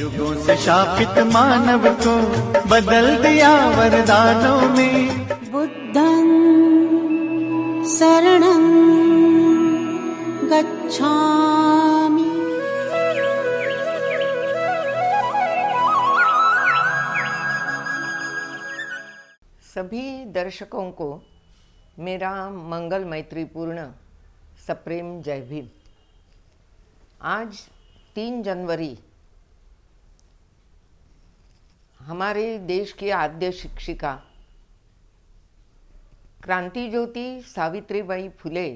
युगों से शापित मानव को बदल दिया वरदानों में। बुद्धं शरणं गच्छामि। सभी दर्शकों को मेरा मंगल मैत्रीपूर्ण सप्रेम जय भीम। आज 3 जनवरी हमारे देश की आद्य शिक्षिका क्रांति ज्योति सावित्रीबाई फुले,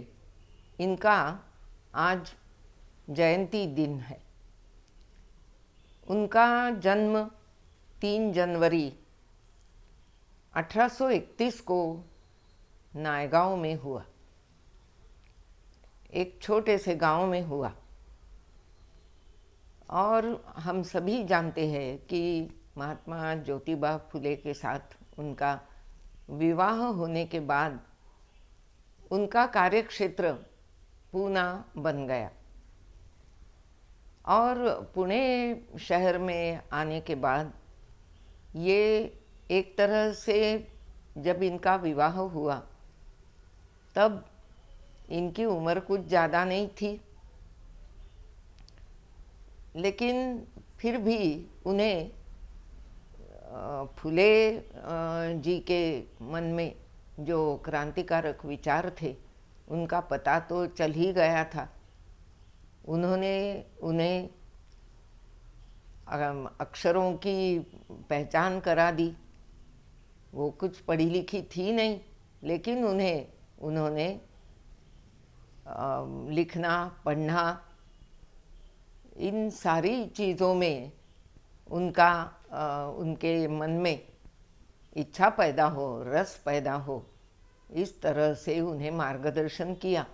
इनका आज जयंती दिन है। उनका जन्म 3 जनवरी 1831 को नायगांव में हुआ, एक छोटे से गांव में हुआ। और हम सभी जानते हैं कि महात्मा ज्योतिबा फुले के साथ उनका विवाह होने के बाद उनका कार्यक्षेत्र पूना बन गया। और पुणे शहर में आने के बाद ये एक तरह से जब इनका विवाह हुआ तब इनकी उम्र कुछ ज़्यादा नहीं थी, लेकिन फिर भी उन्हें फुले जी के मन में जो क्रांतिकारक विचार थे उनका पता तो चल ही गया था। उन्होंने उन्हें अक्षरों की पहचान करा दी। वो कुछ पढ़ी लिखी थी नहीं, लेकिन उन्होंने लिखना पढ़ना इन सारी चीज़ों में उनके मन में इच्छा पैदा हो, रस पैदा हो, इस तरह से उन्हें मार्गदर्शन किया।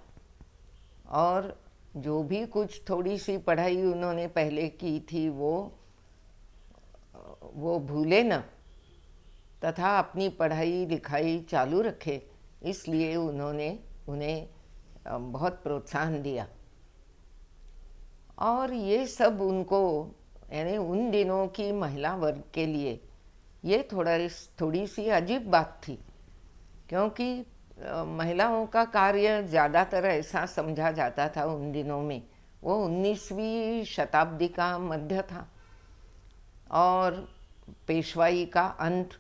और जो भी कुछ थोड़ी सी पढ़ाई उन्होंने पहले की थी वो भूले न, तथा अपनी पढ़ाई लिखाई चालू रखे, इसलिए उन्होंने उन्हें बहुत प्रोत्साहन दिया। और ये सब उनको, यानी उन दिनों की महिला वर्ग के लिए ये थोड़ी सी अजीब बात थी, क्योंकि महिलाओं का कार्य ज़्यादातर ऐसा समझा जाता था उन दिनों में। वो 19वीं शताब्दी का मध्य था और पेशवाई का अंत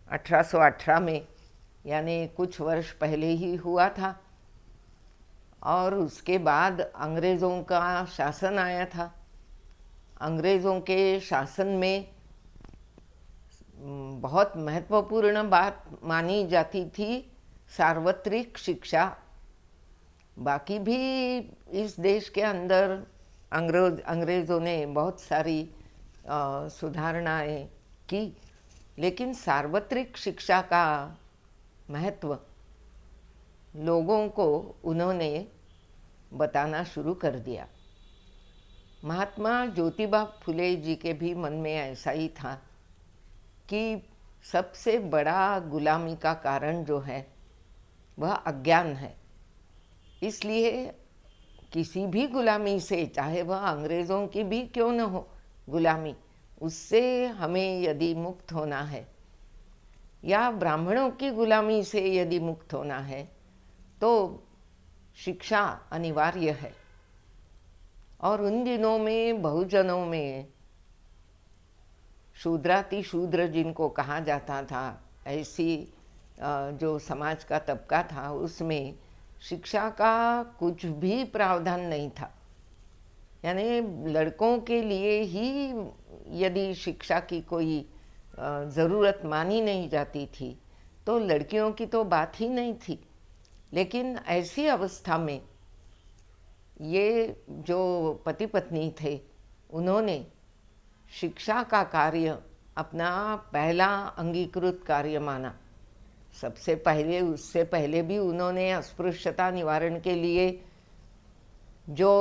1818 में, यानी कुछ वर्ष पहले ही हुआ था। और उसके बाद अंग्रेज़ों का शासन आया था। अंग्रेज़ों के शासन में बहुत महत्वपूर्ण बात मानी जाती थी सार्वत्रिक शिक्षा। बाकी भी इस देश के अंदर अंग्रेज़ों ने बहुत सारी सुधारणाएं की, लेकिन सार्वत्रिक शिक्षा का महत्व लोगों को उन्होंने बताना शुरू कर दिया। महात्मा ज्योतिबा फुले जी के भी मन में ऐसा ही था कि सबसे बड़ा गुलामी का कारण जो है वह अज्ञान है। इसलिए किसी भी गुलामी से, चाहे वह अंग्रेज़ों की भी क्यों न हो गुलामी, उससे हमें यदि मुक्त होना है, या ब्राह्मणों की गुलामी से यदि मुक्त होना है, तो शिक्षा अनिवार्य है। और उन दिनों में बहुजनों में शूद्रातिशूद्र जिनको कहा जाता था, ऐसी जो समाज का तबका था, उसमें शिक्षा का कुछ भी प्रावधान नहीं था। यानी लड़कों के लिए ही यदि शिक्षा की कोई ज़रूरत मानी नहीं जाती थी, तो लड़कियों की तो बात ही नहीं थी। लेकिन ऐसी अवस्था में ये जो पति पत्नी थे, उन्होंने शिक्षा का कार्य अपना पहला अंगीकृत कार्य माना। सबसे पहले, उससे पहले भी उन्होंने अस्पृश्यता निवारण के लिए जो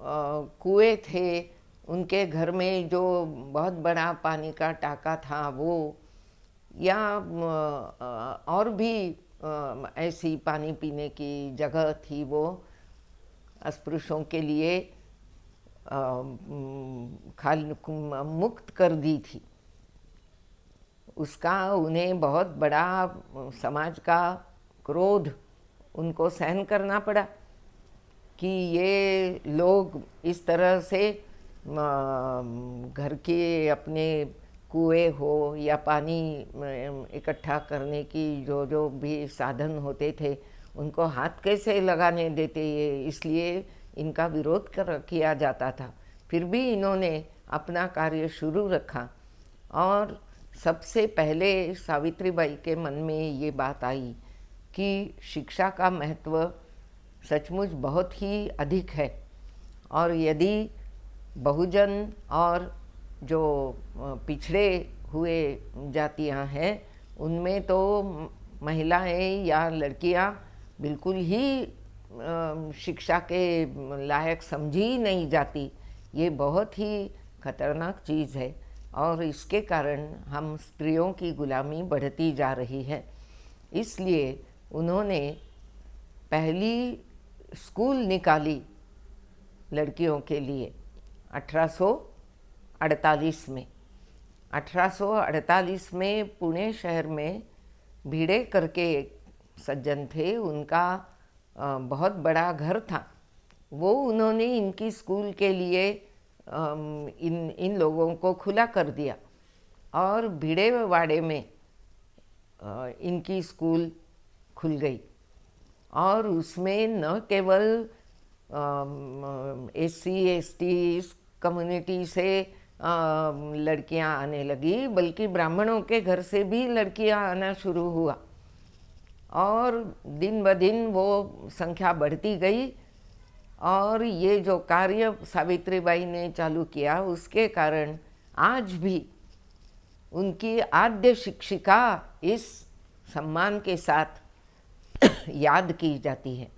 कुएं थे, उनके घर में जो बहुत बड़ा पानी का टाका था वो, या और भी ऐसी पानी पीने की जगह थी, वो अस्पृश्यों के लिए मुक्त कर दी थी, उसका उन्हें बहुत बड़ा समाज का क्रोध उनको सहन करना पड़ा कि ये लोग इस तरह से घर के अपने कुएं हो या पानी इकट्ठा करने की जो जो भी साधन होते थे उनको हाथ कैसे लगाने देते, ये इसलिए इनका विरोध किया जाता था। फिर भी इन्होंने अपना कार्य शुरू रखा और सबसे पहले सावित्रीबाई के मन में ये बात आई कि शिक्षा का महत्व सचमुच बहुत ही अधिक है और यदि बहुजन और जो पिछड़े हुए जातियां हैं उनमें तो महिलाएं या लड़कियां बिल्कुल ही शिक्षा के लायक समझी ही नहीं जाती। ये बहुत ही खतरनाक चीज़ है और इसके कारण हम स्त्रियों की गुलामी बढ़ती जा रही है। इसलिए उन्होंने पहली स्कूल निकाली लड़कियों के लिए 1848 में। 1848 में पुणे शहर में भिड़े करके एक सज्जन थे, उनका बहुत बड़ा घर था। वो उन्होंने इनकी स्कूल के लिए इन लोगों को खुला कर दिया और भिड़ेवाड़े में इनकी स्कूल खुल गई और उसमें न केवल SC ST कम्युनिटी से लड़कियां आने लगी बल्कि ब्राह्मणों के घर से भी लड़कियां आना शुरू हुआ और दिन ब दिन वो संख्या बढ़ती गई। और ये जो कार्य सावित्रीबाई ने चालू किया उसके कारण आज भी उनकी आद्य शिक्षिका इस सम्मान के साथ याद की जाती है।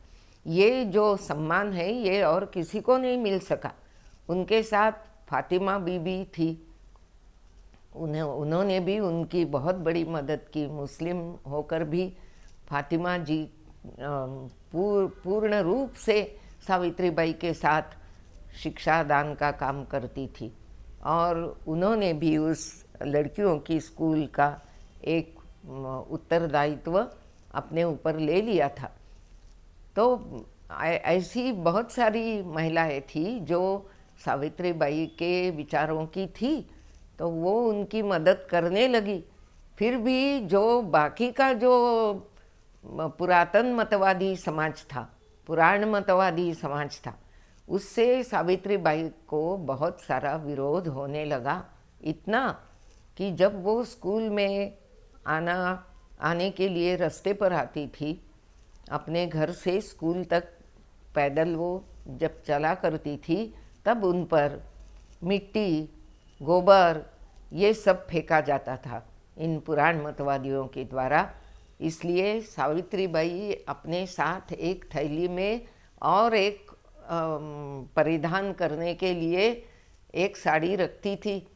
ये जो सम्मान है ये और किसी को नहीं मिल सका। उनके साथ फातिमा बीबी थी, उन्होंने भी उनकी बहुत बड़ी मदद की। मुस्लिम होकर भी फातिमा जी पूर्ण रूप से सावित्रीबाई के साथ शिक्षा दान का काम करती थी और उन्होंने भी उस लड़कियों की स्कूल का एक उत्तरदायित्व अपने ऊपर ले लिया था। तो ऐसी बहुत सारी महिलाएं थी जो सावित्रीबाई के विचारों की थी, तो वो उनकी मदद करने लगी। फिर भी जो बाकी का जो पुरातन मतवादी समाज था, पुराण मतवादी समाज था, उससे सावित्रीबाई को बहुत सारा विरोध होने लगा। इतना कि जब वो स्कूल में आने के लिए रास्ते पर आती थी, अपने घर से स्कूल तक पैदल वो जब चला करती थी, तब उन पर मिट्टी, गोबर ये सब फेंका जाता था इन पुराण मतवादियों के द्वारा। इसलिए सावित्रीबाई अपने साथ एक थैली में और एक परिधान करने के लिए एक साड़ी रखती थी,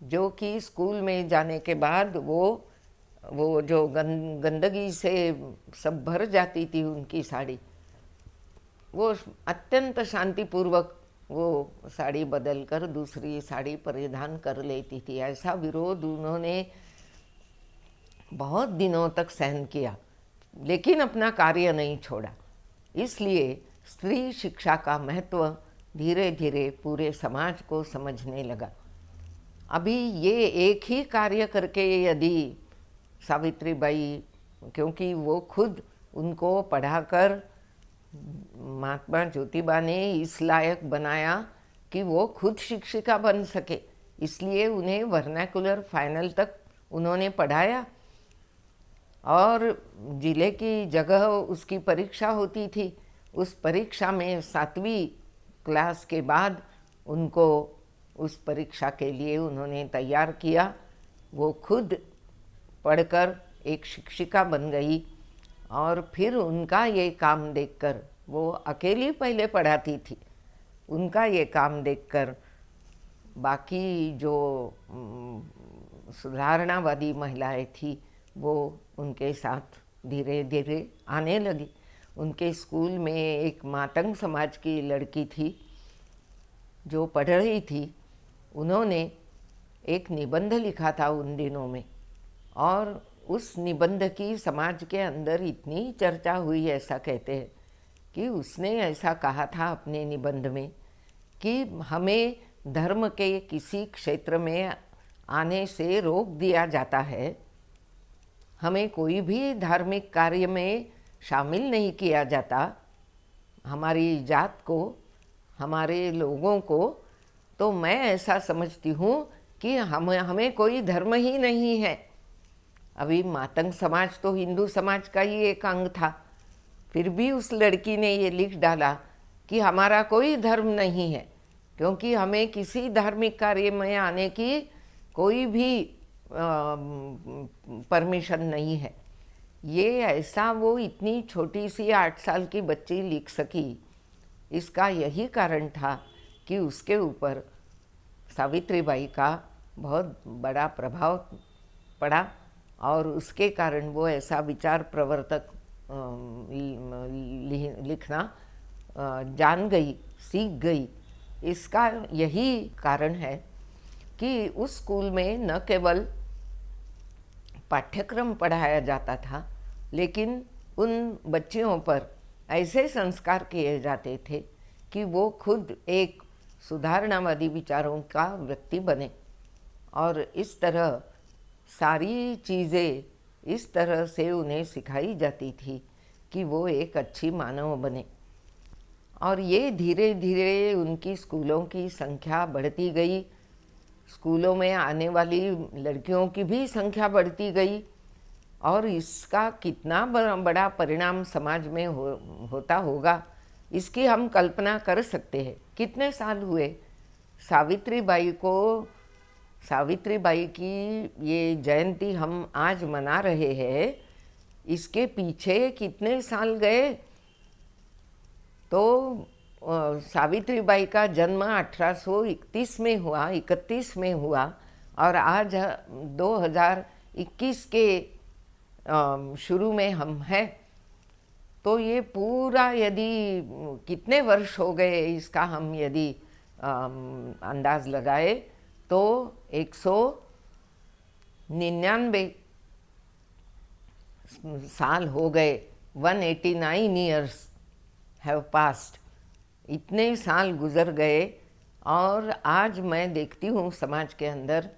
जो कि स्कूल में जाने के बाद वो जो गंदगी से सब भर जाती थी उनकी साड़ी, वो अत्यंत शांतिपूर्वक वो साड़ी बदल कर दूसरी साड़ी परिधान कर लेती थी। ऐसा विरोध उन्होंने बहुत दिनों तक सहन किया, लेकिन अपना कार्य नहीं छोड़ा। इसलिए स्त्री शिक्षा का महत्व धीरे धीरे पूरे समाज को समझने लगा। अभी ये एक ही कार्य करके यदि सावित्रीबाई, क्योंकि वो खुद उनको पढ़ाकर महात्मा ज्योतिबा ने इस लायक बनाया कि वो खुद शिक्षिका बन सके, इसलिए उन्हें वर्नाकुलर फाइनल तक उन्होंने पढ़ाया और जिले की जगह उसकी परीक्षा होती थी। उस परीक्षा में 7वीं क्लास के बाद उनको उस परीक्षा के लिए उन्होंने तैयार किया। वो खुद पढ़कर एक शिक्षिका बन गई और फिर उनका ये काम देखकर, वो अकेली पहले पढ़ाती थी, उनका ये काम देखकर बाकी जो सुधारणावादी महिलाएं थी वो उनके साथ धीरे धीरे आने लगी। उनके स्कूल में एक मातंग समाज की लड़की थी जो पढ़ रही थी उन्होंने एक निबंध लिखा था उन दिनों में, और उस निबंध की समाज के अंदर इतनी चर्चा हुई, ऐसा कहते हैं कि उसने ऐसा कहा था अपने निबंध में कि हमें धर्म के किसी क्षेत्र में आने से रोक दिया जाता है, हमें कोई भी धार्मिक कार्य में शामिल नहीं किया जाता, हमारी जात को, हमारे लोगों को। तो मैं ऐसा समझती हूँ कि हमें कोई धर्म ही नहीं है। अभी मातंग समाज तो हिंदू समाज का ही एक अंग था, फिर भी उस लड़की ने ये लिख डाला कि हमारा कोई धर्म नहीं है, क्योंकि हमें किसी धार्मिक कार्य में आने की कोई भी परमिशन नहीं है। ये ऐसा वो इतनी छोटी सी 8 साल की बच्ची लिख सकी, इसका यही कारण था कि उसके ऊपर सावित्रीबाई का बहुत बड़ा प्रभाव पड़ा, और उसके कारण वो ऐसा विचार प्रवर्तक लिखना जान गई, सीख गई। इसका यही कारण है कि उस स्कूल में न केवल पाठ्यक्रम पढ़ाया जाता था, लेकिन उन बच्चियों पर ऐसे संस्कार किए जाते थे कि वो खुद एक सुधारणावादी विचारों का व्यक्ति बने, और इस तरह सारी चीज़ें इस तरह से उन्हें सिखाई जाती थी कि वो एक अच्छी मानव बने। और ये धीरे धीरे उनकी स्कूलों की संख्या बढ़ती गई, स्कूलों में आने वाली लड़कियों की भी संख्या बढ़ती गई, और इसका कितना बड़ा परिणाम समाज में होता होगा, इसकी हम कल्पना कर सकते हैं। कितने साल हुए सावित्रीबाई की ये जयंती हम आज मना रहे हैं, इसके पीछे कितने साल गए। तो सावित्रीबाई का जन्म 1831 में हुआ, 31 में हुआ, और आज 2021 के शुरू में हम हैं। तो ये पूरा यदि कितने वर्ष हो गए इसका हम यदि अंदाज लगाए तो 199 साल हो गए, 189 years हैव पास्ट। इतने साल गुजर गए, और आज मैं देखती हूँ समाज के अंदर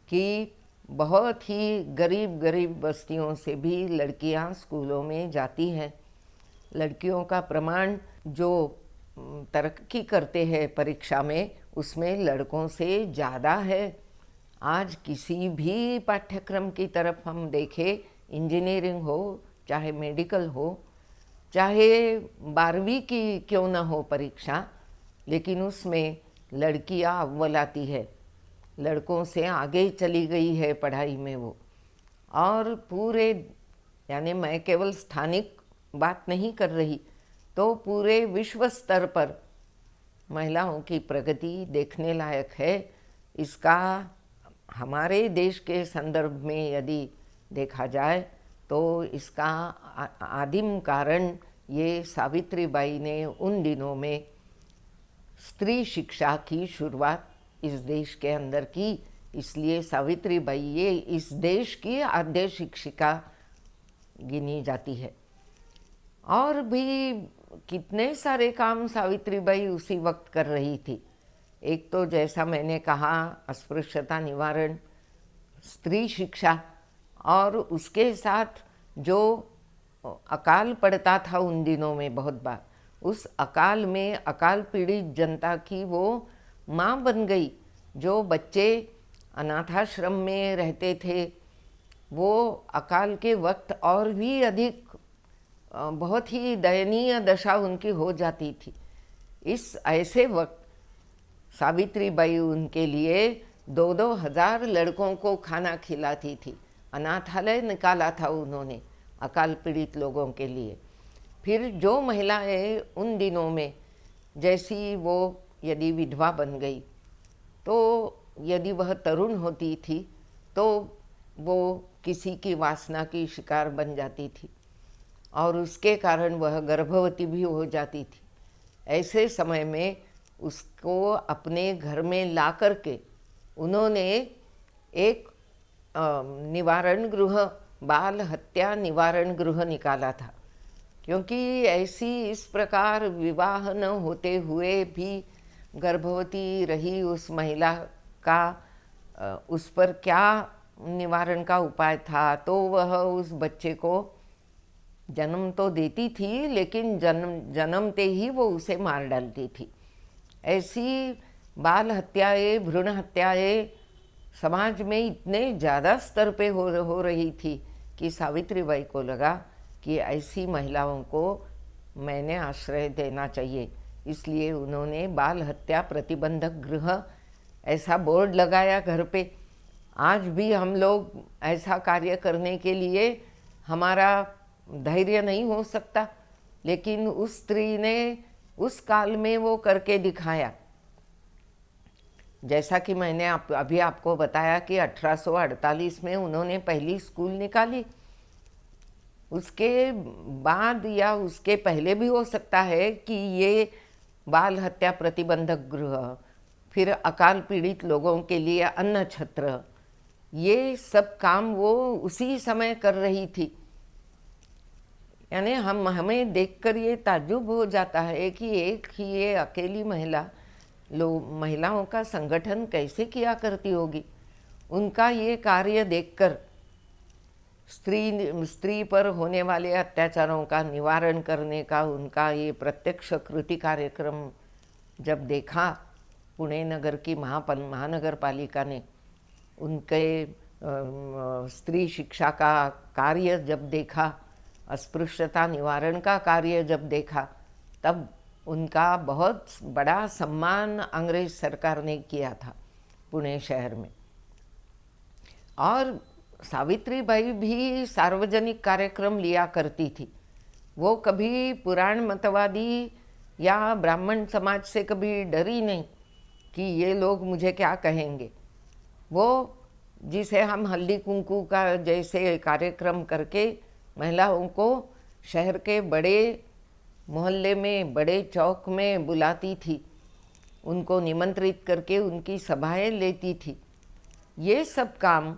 कि बहुत ही गरीब बस्तियों से भी लड़कियाँ स्कूलों में जाती हैं। लड़कियों का प्रमाण जो तरक्की करते हैं परीक्षा में, उसमें लड़कों से ज़्यादा है। आज किसी भी पाठ्यक्रम की तरफ हम देखें, इंजीनियरिंग हो चाहे मेडिकल हो, चाहे 12वीं की क्यों न हो परीक्षा, लेकिन उसमें लड़कियां अव्वल आती है, लड़कों से आगे चली गई है पढ़ाई में वो। और पूरे, यानी मैं केवल स्थानिक बात नहीं कर रही, तो पूरे विश्व स्तर पर महिलाओं की प्रगति देखने लायक है। इसका हमारे देश के संदर्भ में यदि देखा जाए तो इसका आदिम कारण ये सावित्रीबाई ने उन दिनों में स्त्री शिक्षा की शुरुआत इस देश के अंदर की। इसलिए सावित्रीबाई ये इस देश की आद्य शिक्षिका गिनी जाती है। और भी कितने सारे काम सावित्रीबाई उसी वक्त कर रही थी। एक तो जैसा मैंने कहा, अस्पृश्यता निवारण, स्त्री शिक्षा, और उसके साथ जो अकाल पड़ता था उन दिनों में बहुत बार, उस अकाल में अकाल पीड़ित जनता की वो माँ बन गई। जो बच्चे अनाथाश्रम में रहते थे, वो अकाल के वक्त और भी अधिक बहुत ही दयनीय दशा उनकी हो जाती थी। इस ऐसे वक्त सावित्रीबाई उनके लिए 2-2 हज़ार लड़कों को खाना खिलाती थी। अनाथालय निकाला था उन्होंने अकाल पीड़ित लोगों के लिए। फिर जो महिलाएं उन दिनों में, जैसी वो यदि विधवा बन गई, तो यदि वह तरुण होती थी तो वो किसी की वासना की शिकार बन जाती थी, और उसके कारण वह गर्भवती भी हो जाती थी। ऐसे समय में उसको अपने घर में ला करके उन्होंने एक निवारण गृह, बाल हत्या निवारण गृह निकाला था। क्योंकि ऐसी इस प्रकार विवाह न होते हुए भी गर्भवती रही उस महिला का उस पर क्या निवारण का उपाय था, तो वह उस बच्चे को जन्म तो देती थी, लेकिन जन्मते ही वो उसे मार डालती थी। ऐसी बाल हत्याएं, भ्रूण हत्याएं समाज में इतने ज़्यादा स्तर पे हो रही थी कि सावित्रीबाई को लगा कि ऐसी महिलाओं को मैंने आश्रय देना चाहिए। इसलिए उन्होंने बाल हत्या प्रतिबंधक गृह ऐसा बोर्ड लगाया घर पे। आज भी हम लोग ऐसा कार्य करने के लिए हमारा धैर्य नहीं हो सकता, लेकिन उस स्त्री ने उस काल में वो करके दिखाया। जैसा कि मैंने अभी आपको बताया कि 1848 में उन्होंने पहली स्कूल निकाली। उसके बाद या उसके पहले भी हो सकता है कि ये बाल हत्या प्रतिबंधक गृह, फिर अकाल पीड़ित लोगों के लिए अन्न छत्र, ये सब काम वो उसी समय कर रही थी। यानी हमें देखकर ये ताज्जुब हो जाता है कि एक ही ये अकेली महिलाओं का संगठन कैसे किया करती होगी। उनका ये कार्य देखकर स्त्री पर होने वाले अत्याचारों का निवारण करने का उनका ये प्रत्यक्ष कृति कार्यक्रम जब देखा, पुणे नगर की महानगर पालिका ने उनके स्त्री शिक्षा का कार्य जब देखा, अस्पृश्यता निवारण का कार्य जब देखा, तब उनका बहुत बड़ा सम्मान अंग्रेज सरकार ने किया था पुणे शहर में। और सावित्रीबाई भी सार्वजनिक कार्यक्रम लिया करती थी। वो कभी पुराण मतवादी या ब्राह्मण समाज से कभी डरी नहीं कि ये लोग मुझे क्या कहेंगे। वो जिसे हम हल्दी कुंकू का जैसे कार्यक्रम करके महिलाओं को शहर के बड़े मोहल्ले में, बड़े चौक में बुलाती थी, उनको निमंत्रित करके उनकी सभाएं लेती थी। ये सब काम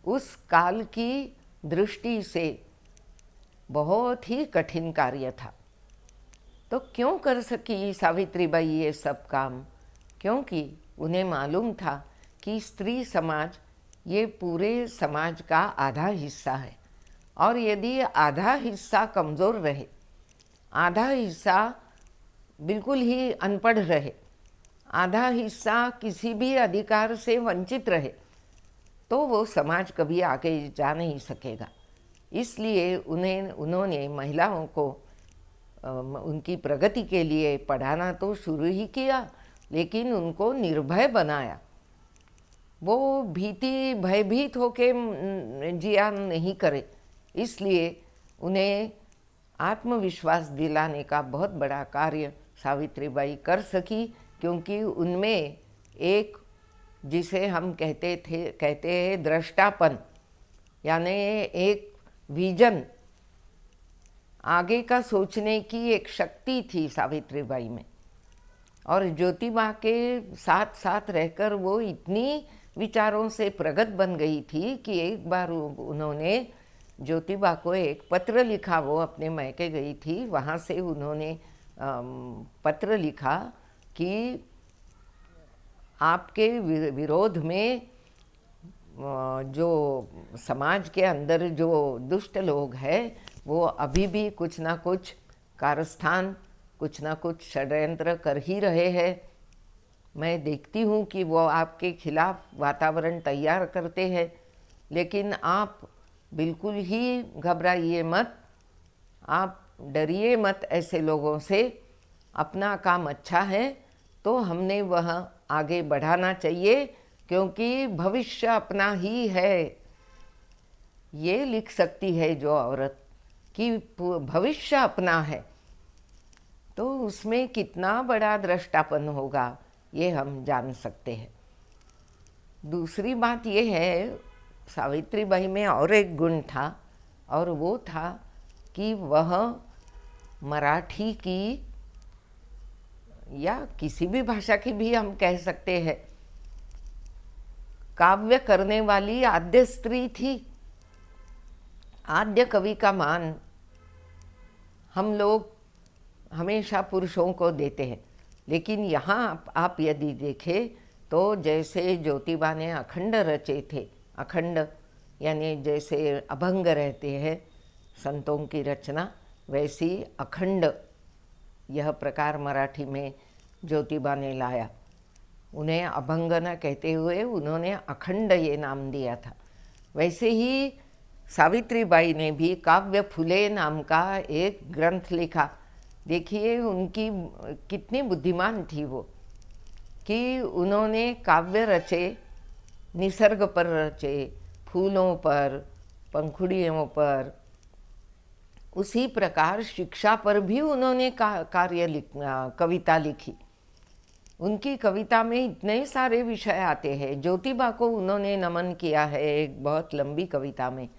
उस काल की दृष्टि से बहुत ही कठिन कार्य था। तो क्यों कर सकी सावित्रीबाई ये सब काम? क्योंकि उन्हें मालूम था कि स्त्री समाज ये पूरे समाज का आधा हिस्सा है, और यदि आधा हिस्सा कमज़ोर रहे, आधा हिस्सा बिल्कुल ही अनपढ़ रहे, आधा हिस्सा किसी भी अधिकार से वंचित रहे, तो वो समाज कभी आगे जा नहीं सकेगा। इसलिए उन्होंने महिलाओं को उनकी प्रगति के लिए पढ़ाना तो शुरू ही किया, लेकिन उनको निर्भय बनाया। वो भयभीत होके जिया नहीं करे, इसलिए उन्हें आत्मविश्वास दिलाने का बहुत बड़ा कार्य सावित्रीबाई कर सकी। क्योंकि उनमें एक, जिसे हम कहते हैं दृष्टापन, यानी एक विजन, आगे का सोचने की एक शक्ति थी सावित्रीबाई में। और ज्योतिबा के साथ साथ रहकर वो इतनी विचारों से प्रगत बन गई थी कि एक बार उन्होंने ज्योतिबा को एक पत्र लिखा। वो अपने मैके गई थी, वहाँ से उन्होंने पत्र लिखा कि आपके विरोध में जो समाज के अंदर जो दुष्ट लोग हैं वो अभी भी कुछ ना कुछ कारस्थान, कुछ ना कुछ षड्यंत्र कर ही रहे हैं। मैं देखती हूँ कि वो आपके खिलाफ वातावरण तैयार करते हैं, लेकिन आप बिल्कुल ही घबराइए मत, आप डरिए मत ऐसे लोगों से। अपना काम अच्छा है तो हमने वह आगे बढ़ाना चाहिए, क्योंकि भविष्य अपना ही है। ये लिख सकती है जो औरत कि भविष्य अपना है, तो उसमें कितना बड़ा दृष्टापन होगा ये हम जान सकते हैं। दूसरी बात ये है, सावित्रीबाई में और एक गुण था, और वो था कि वह मराठी की या किसी भी भाषा की भी हम कह सकते हैं, काव्य करने वाली आद्य स्त्री थी। आद्य कवि का मान हम लोग हमेशा पुरुषों को देते हैं, लेकिन यहाँ आप यदि देखें तो जैसे ज्योतिबा ने अखंड रचे थे, अखंड यानी जैसे अभंग रहते हैं संतों की रचना, वैसी अखंड यह प्रकार मराठी में ज्योतिबा ने लाया। उन्हें अभंग न कहते हुए उन्होंने अखंड ये नाम दिया था। वैसे ही सावित्रीबाई ने भी काव्य फूले नाम का एक ग्रंथ लिखा। देखिए उनकी कितनी बुद्धिमान थी वो, कि उन्होंने काव्य रचे, निसर्ग पर रचे, फूलों पर, पंखुड़ियों पर। उसी प्रकार शिक्षा पर भी उन्होंने कविता लिखी। उनकी कविता में इतने सारे विषय आते हैं। ज्योतिबा को उन्होंने नमन किया है एक बहुत लंबी कविता में।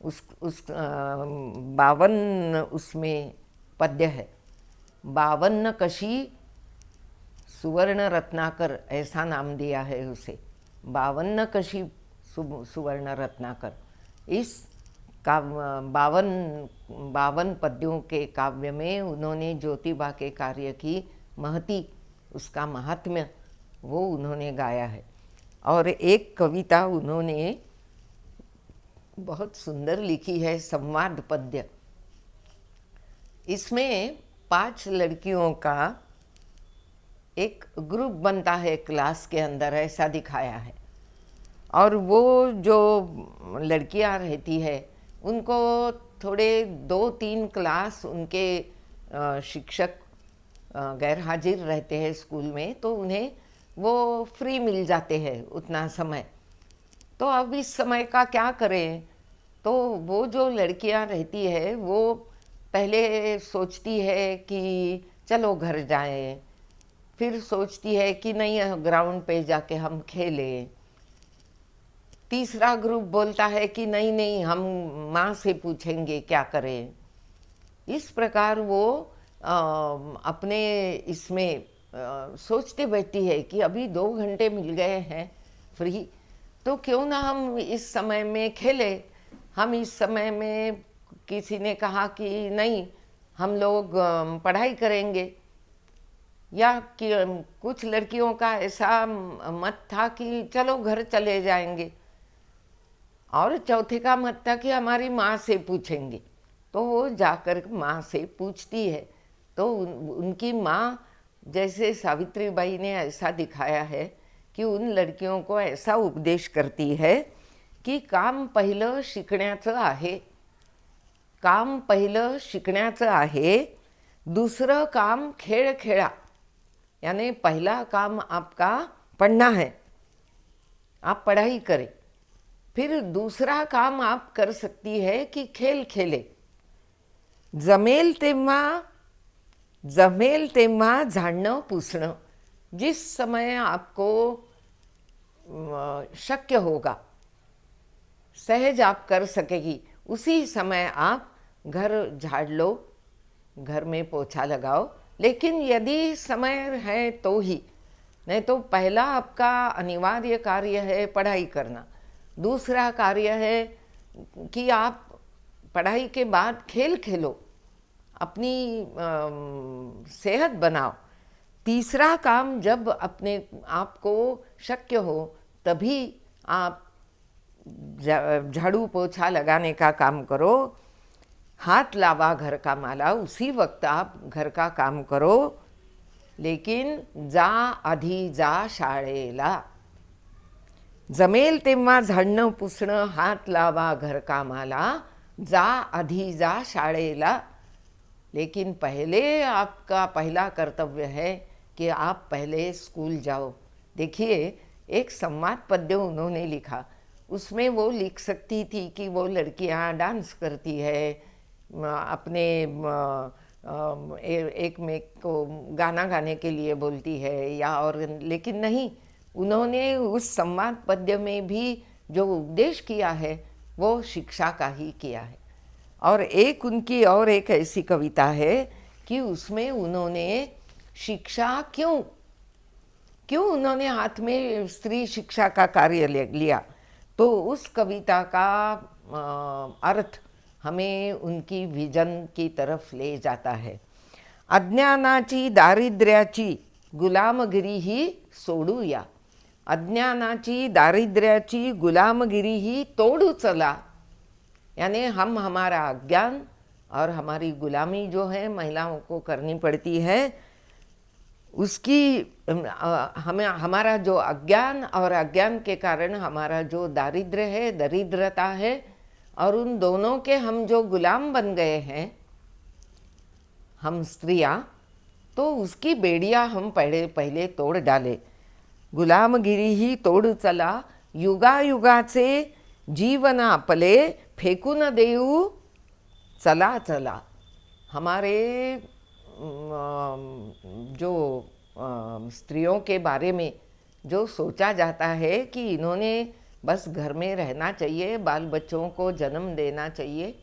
उस 52 उसमें पद्य है। 52 कशी सुवर्ण रत्नाकर, ऐसा नाम दिया है उसे, 52 कशी सुवर्ण रत्नाकर। इस 52 पद्यों के काव्य में उन्होंने ज्योतिबा के कार्य की महती, उसका महात्म्य वो उन्होंने गाया है। और एक कविता उन्होंने बहुत सुंदर लिखी है, संवाद पद्य। इसमें 5 लड़कियों का एक ग्रुप बनता है क्लास के अंदर, ऐसा दिखाया है। और वो जो लड़कियां रहती है उनको थोड़े 2-3 क्लास उनके शिक्षक गैर हाजिर रहते हैं स्कूल में, तो उन्हें वो फ्री मिल जाते हैं उतना समय। तो अब इस समय का क्या करें? तो वो जो लड़कियां रहती है वो पहले सोचती है कि चलो घर जाएं, फिर सोचती है कि नहीं ग्राउंड पे जाके हम खेलें। तीसरा ग्रुप बोलता है कि नहीं नहीं हम माँ से पूछेंगे क्या करें। इस प्रकार वो अपने इसमें सोचते बैठती है कि अभी 2 घंटे मिल गए हैं फ्री, तो क्यों ना हम इस समय में खेलें। हम इस समय में, किसी ने कहा कि नहीं हम लोग पढ़ाई करेंगे, या कि कुछ लड़कियों का ऐसा मत था कि चलो घर चले जाएंगे, और चौथे का मत था कि हमारी माँ से पूछेंगे। तो वो जाकर माँ से पूछती है। तो उनकी माँ, जैसे सावित्रीबाई ने ऐसा दिखाया है कि उन लड़कियों को ऐसा उपदेश करती है की काम पहिलं शिकण्याचं आहे, काम पहिलं शिकण्याचं आहे, दूसरं काम खेळ खेळा। यानी पहला काम आपका पढ़ना है, आप पढ़ाई करें। फिर दूसरा काम आप कर सकती है कि खेल खेले। जमेल तेव्हा झाड़नं पुसणं, जिस समय आपको शक्य होगा, सहज आप कर सकेगी, उसी समय आप घर झाड़ लो, घर में पोछा लगाओ। लेकिन यदि समय है तो ही, नहीं तो पहला आपका अनिवार्य कार्य है पढ़ाई करना, दूसरा कार्य है कि आप पढ़ाई के बाद खेल खेलो, अपनी सेहत बनाओ। तीसरा काम जब अपने आप को शक्य हो तभी आप झाड़ू पोछा लगाने का काम करो। हाथ लावा घर का माला, उसी वक्त आप घर का काम करो। लेकिन जा आधी जा शाळेला। जमेल तेव्हा झाडणं पुसणं, हाथ लावा घर का माला, जा आधी जा शाळेला। लेकिन पहले आपका पहला कर्तव्य है कि आप पहले स्कूल जाओ। देखिए एक संवाद पद्य उन्होंने लिखा, उसमें वो लिख सकती थी कि वो लड़कियां डांस करती है, अपने एक में को गाना गाने के लिए बोलती है या और, लेकिन नहीं, उन्होंने उस संवाद पद्य में भी जो उपदेश किया है वो शिक्षा का ही किया है। और एक उनकी और एक ऐसी कविता है कि उसमें उन्होंने शिक्षा क्यों क्यों उन्होंने हाथ में स्त्री शिक्षा का कार्य लिया, तो उस कविता का अर्थ हमें उनकी विजन की तरफ ले जाता है। अज्ञानाची दारिद्र्याची गुलामगिरी ही सोडूया, अज्ञानाची दारिद्र्याची गुलामगिरी ही तोड़ू चला। यानी हम हमारा अज्ञान और हमारी गुलामी जो है महिलाओं को करनी पड़ती है, उसकी हमें हमारा जो अज्ञान और अज्ञान के कारण हमारा जो दारिद्र्य है, दरिद्रता है, और उन दोनों के हम जो गुलाम बन गए हैं हम स्त्रियां, तो उसकी बेड़ियां हम पहले तोड़ डाले। गुलामगिरी ही तोड़ चला, युगायुगाचे जीवन आपले फेकून देऊ चला चला। हमारे जो स्त्रियों के बारे में जो सोचा जाता है कि इन्होंने बस घर में रहना चाहिए, बाल बच्चों को जन्म देना चाहिए,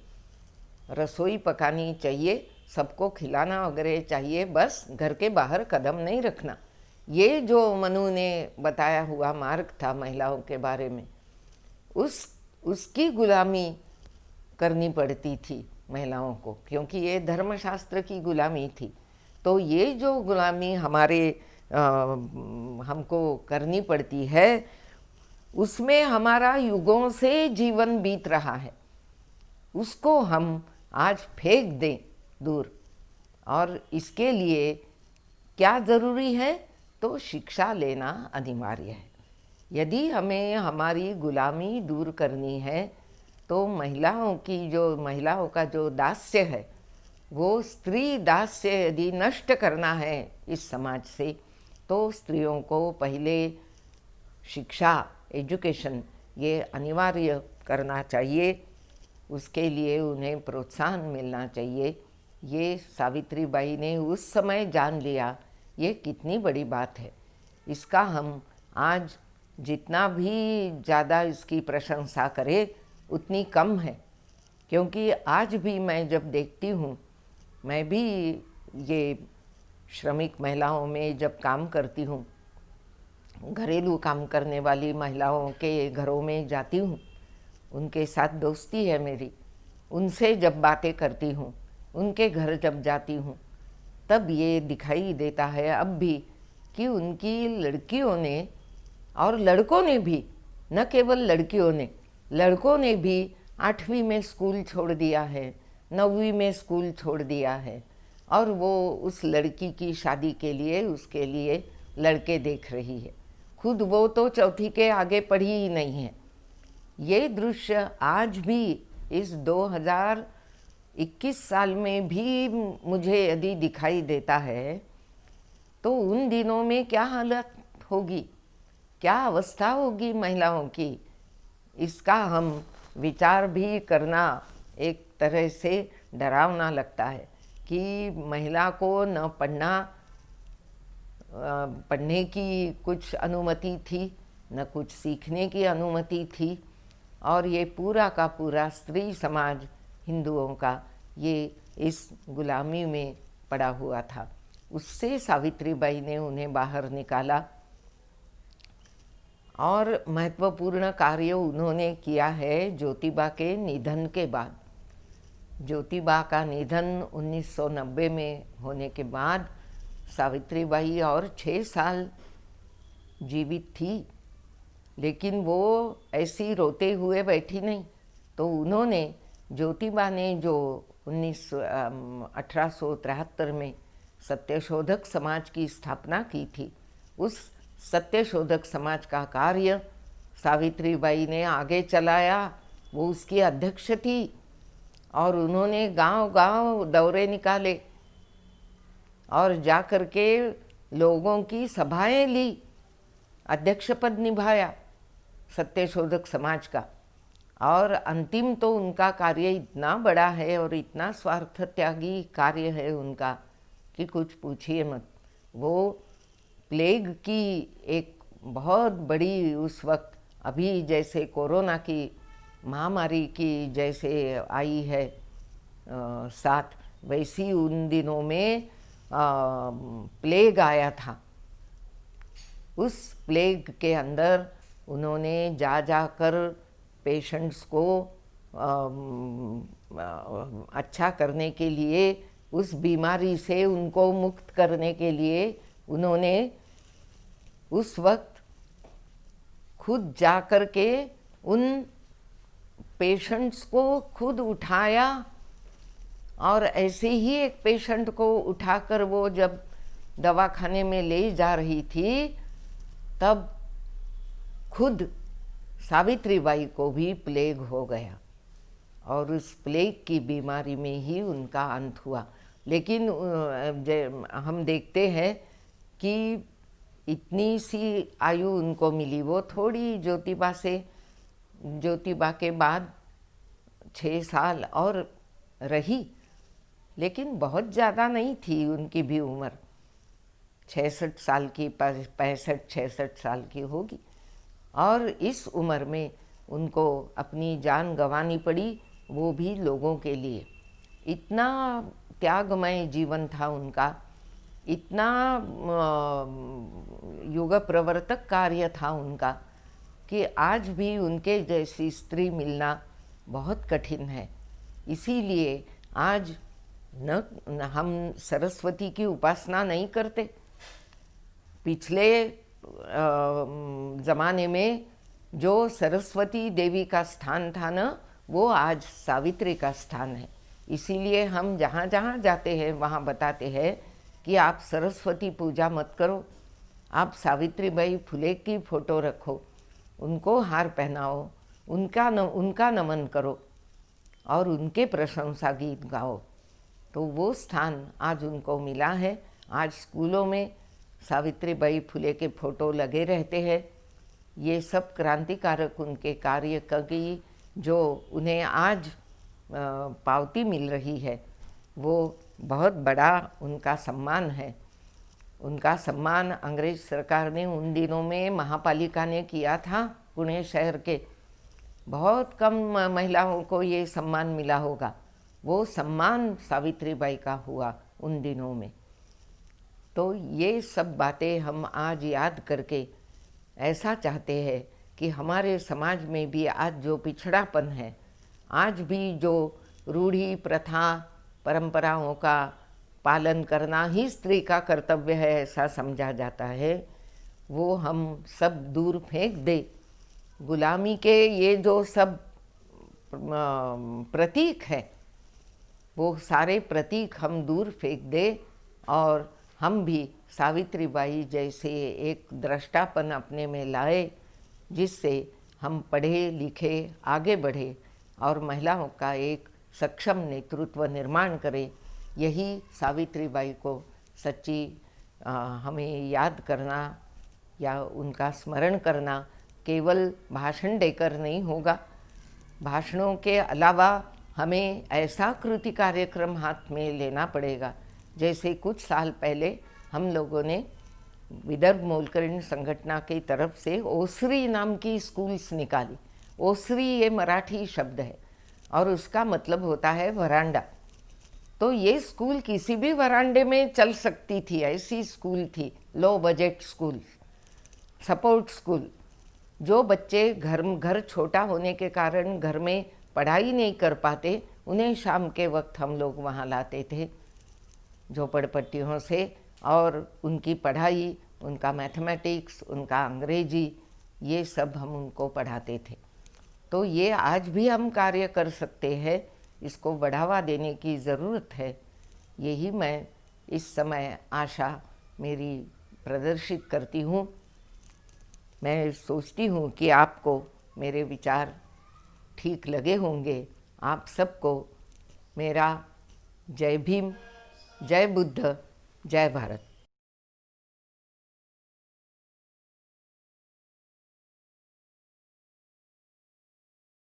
रसोई पकानी चाहिए, सबको खिलाना वगैरह चाहिए, बस घर के बाहर कदम नहीं रखना। ये जो मनु ने बताया हुआ मार्ग था महिलाओं के बारे में, उसकी गुलामी करनी पड़ती थी महिलाओं को, क्योंकि ये धर्मशास्त्र की गुलामी थी। तो ये जो गुलामी हमको करनी पड़ती है, उसमें हमारा युगों से जीवन बीत रहा है, उसको हम आज फेंक दें दूर। और इसके लिए क्या ज़रूरी है? तो शिक्षा लेना अनिवार्य है। यदि हमें हमारी गुलामी दूर करनी है, तो महिलाओं का जो दास्य है, वो स्त्री दास्य यदि नष्ट करना है इस समाज से, तो स्त्रियों को पहले शिक्षा, एजुकेशन, ये अनिवार्य करना चाहिए। उसके लिए उन्हें प्रोत्साहन मिलना चाहिए। ये सावित्रीबाई ने उस समय जान लिया, ये कितनी बड़ी बात है। इसका हम आज जितना भी ज़्यादा इसकी प्रशंसा करें उतनी कम है, क्योंकि आज भी मैं जब देखती हूँ, मैं भी ये श्रमिक महिलाओं में जब काम करती हूँ, घरेलू काम करने वाली महिलाओं के घरों में जाती हूँ, उनके साथ दोस्ती है मेरी, उनसे जब बातें करती हूँ, उनके घर जब जाती हूँ, तब ये दिखाई देता है अब भी कि उनकी लड़कियों ने और लड़कों ने भी, न केवल लड़कियों ने, लड़कों ने भी 8वीं में स्कूल छोड़ दिया है, 9वीं में स्कूल छोड़ दिया है, और वो उस लड़की की शादी के लिए उसके लिए लड़के देख रही है। खुद वो तो 4th के आगे पढ़ी ही नहीं है। ये दृश्य आज भी इस 2021 साल में भी मुझे यदि दिखाई देता है, तो उन दिनों में क्या हालत होगी, क्या अवस्था होगी महिलाओं की, इसका हम विचार भी करना एक तरह से डरावना लगता है कि महिला को न पढ़ने की कुछ अनुमति थी, न कुछ सीखने की अनुमति थी, और ये पूरा का पूरा स्त्री समाज हिंदुओं का ये इस गुलामी में पड़ा हुआ था। उससे सावित्रीबाई ने उन्हें बाहर निकाला, और महत्वपूर्ण कार्य उन्होंने किया है ज्योतिबा के निधन के बाद। ज्योतिबा का निधन 1990 में होने के बाद सावित्रीबाई और 6 साल जीवित थी, लेकिन वो ऐसी रोते हुए बैठी नहीं। तो उन्होंने, ज्योतिबा ने जो 1873 में सत्यशोधक समाज की स्थापना की थी, उस सत्यशोधक समाज का कार्य सावित्रीबाई ने आगे चलाया। वो उसकी अध्यक्ष थी, और उन्होंने गांव-गांव दौरे निकाले और जा कर के लोगों की सभाएं ली, अध्यक्ष पद निभाया सत्यशोधक समाज का। और अंतिम तो उनका कार्य इतना बड़ा है और इतना स्वार्थ त्यागी कार्य है उनका कि कुछ पूछिए मत। वो प्लेग की एक बहुत बड़ी, उस वक्त अभी जैसे कोरोना की महामारी की जैसे आई है साथ, वैसी उन दिनों में प्लेग आया था, उस प्लेग के अंदर उन्होंने जा कर पेशेंट्स को अच्छा करने के लिए, उस बीमारी से उनको मुक्त करने के लिए उन्होंने उस वक्त खुद जा कर के उन पेशेंट्स को खुद उठाया, और ऐसे ही एक पेशेंट को उठाकर वो जब दवाखाने में ले जा रही थी, तब खुद सावित्रीबाई को भी प्लेग हो गया और उस प्लेग की बीमारी में ही उनका अंत हुआ। लेकिन हम देखते हैं कि इतनी सी आयु उनको मिली, वो थोड़ी ज्योतिबा के बाद 6 साल और रही, लेकिन बहुत ज़्यादा नहीं थी उनकी भी उम्र, 66 साल की, 65-66 साल की होगी। और इस उम्र में उनको अपनी जान गंवानी पड़ी, वो भी लोगों के लिए। इतना त्यागमय जीवन था उनका, इतना युग प्रवर्तक कार्य था उनका, कि आज भी उनके जैसी स्त्री मिलना बहुत कठिन है। इसीलिए आज न हम सरस्वती की उपासना नहीं करते। पिछले ज़माने में जो सरस्वती देवी का स्थान था न, वो आज सावित्री का स्थान है। इसीलिए हम जहाँ जहाँ जाते हैं वहाँ बताते हैं कि आप सरस्वती पूजा मत करो, आप सावित्रीबाई फुले की फ़ोटो रखो, उनको हार पहनाओ, उनका नमन करो और उनके प्रशंसा गीत गाओ। तो वो स्थान आज उनको मिला है। आज स्कूलों में सावित्रीबाई फुले के फ़ोटो लगे रहते हैं। ये सब क्रांतिकारक उनके कार्य की जो उन्हें आज पावती मिल रही है, वो बहुत बड़ा उनका सम्मान है। उनका सम्मान अंग्रेज सरकार ने उन दिनों में महापालिका ने किया था। पुणे शहर के बहुत कम महिलाओं को ये सम्मान मिला होगा, वो सम्मान सावित्रीबाई का हुआ उन दिनों में। तो ये सब बातें हम आज याद करके ऐसा चाहते हैं कि हमारे समाज में भी आज जो पिछड़ापन है, आज भी जो रूढ़ी प्रथा परंपराओं का पालन करना ही स्त्री का कर्तव्य है ऐसा समझा जाता है, वो हम सब दूर फेंक दे। गुलामी के ये जो सब प्रतीक है, वो सारे प्रतीक हम दूर फेंक दे और हम भी सावित्रीबाई जैसे एक दृष्टापन अपने में लाए, जिससे हम पढ़े लिखे आगे बढ़े और महिलाओं का एक सक्षम नेतृत्व निर्माण करें। यही सावित्रीबाई को सच्ची हमें याद करना या उनका स्मरण करना केवल भाषण देकर नहीं होगा। भाषणों के अलावा हमें ऐसा कृति कार्यक्रम हाथ में लेना पड़ेगा। जैसे कुछ साल पहले हम लोगों ने विदर्भ मोलकरीण संगठन की तरफ से ओसरी नाम की स्कूल्स निकाली। ओसरी ये मराठी शब्द है और उसका मतलब होता है वरांडा। तो ये स्कूल किसी भी वरांडे में चल सकती थी, ऐसी स्कूल थी। Low budget school, support school. जो बच्चे घर छोटा होने के कारण घर में पढ़ाई नहीं कर पाते, उन्हें शाम के वक्त हम लोग वहाँ लाते थे झोपड़पट्टियों से, और उनकी पढ़ाई, उनका मैथमेटिक्स, उनका अंग्रेजी, ये सब हम उनको पढ़ाते थे। तो ये आज भी हम कार्य कर सकते हैं, इसको बढ़ावा देने की ज़रूरत है। यही मैं इस समय आशा मेरी प्रदर्शित करती हूँ। मैं सोचती हूँ कि आपको मेरे विचार ठीक लगे होंगे। आप सबको मेरा जय भीम, जय बुद्ध, जय भारत।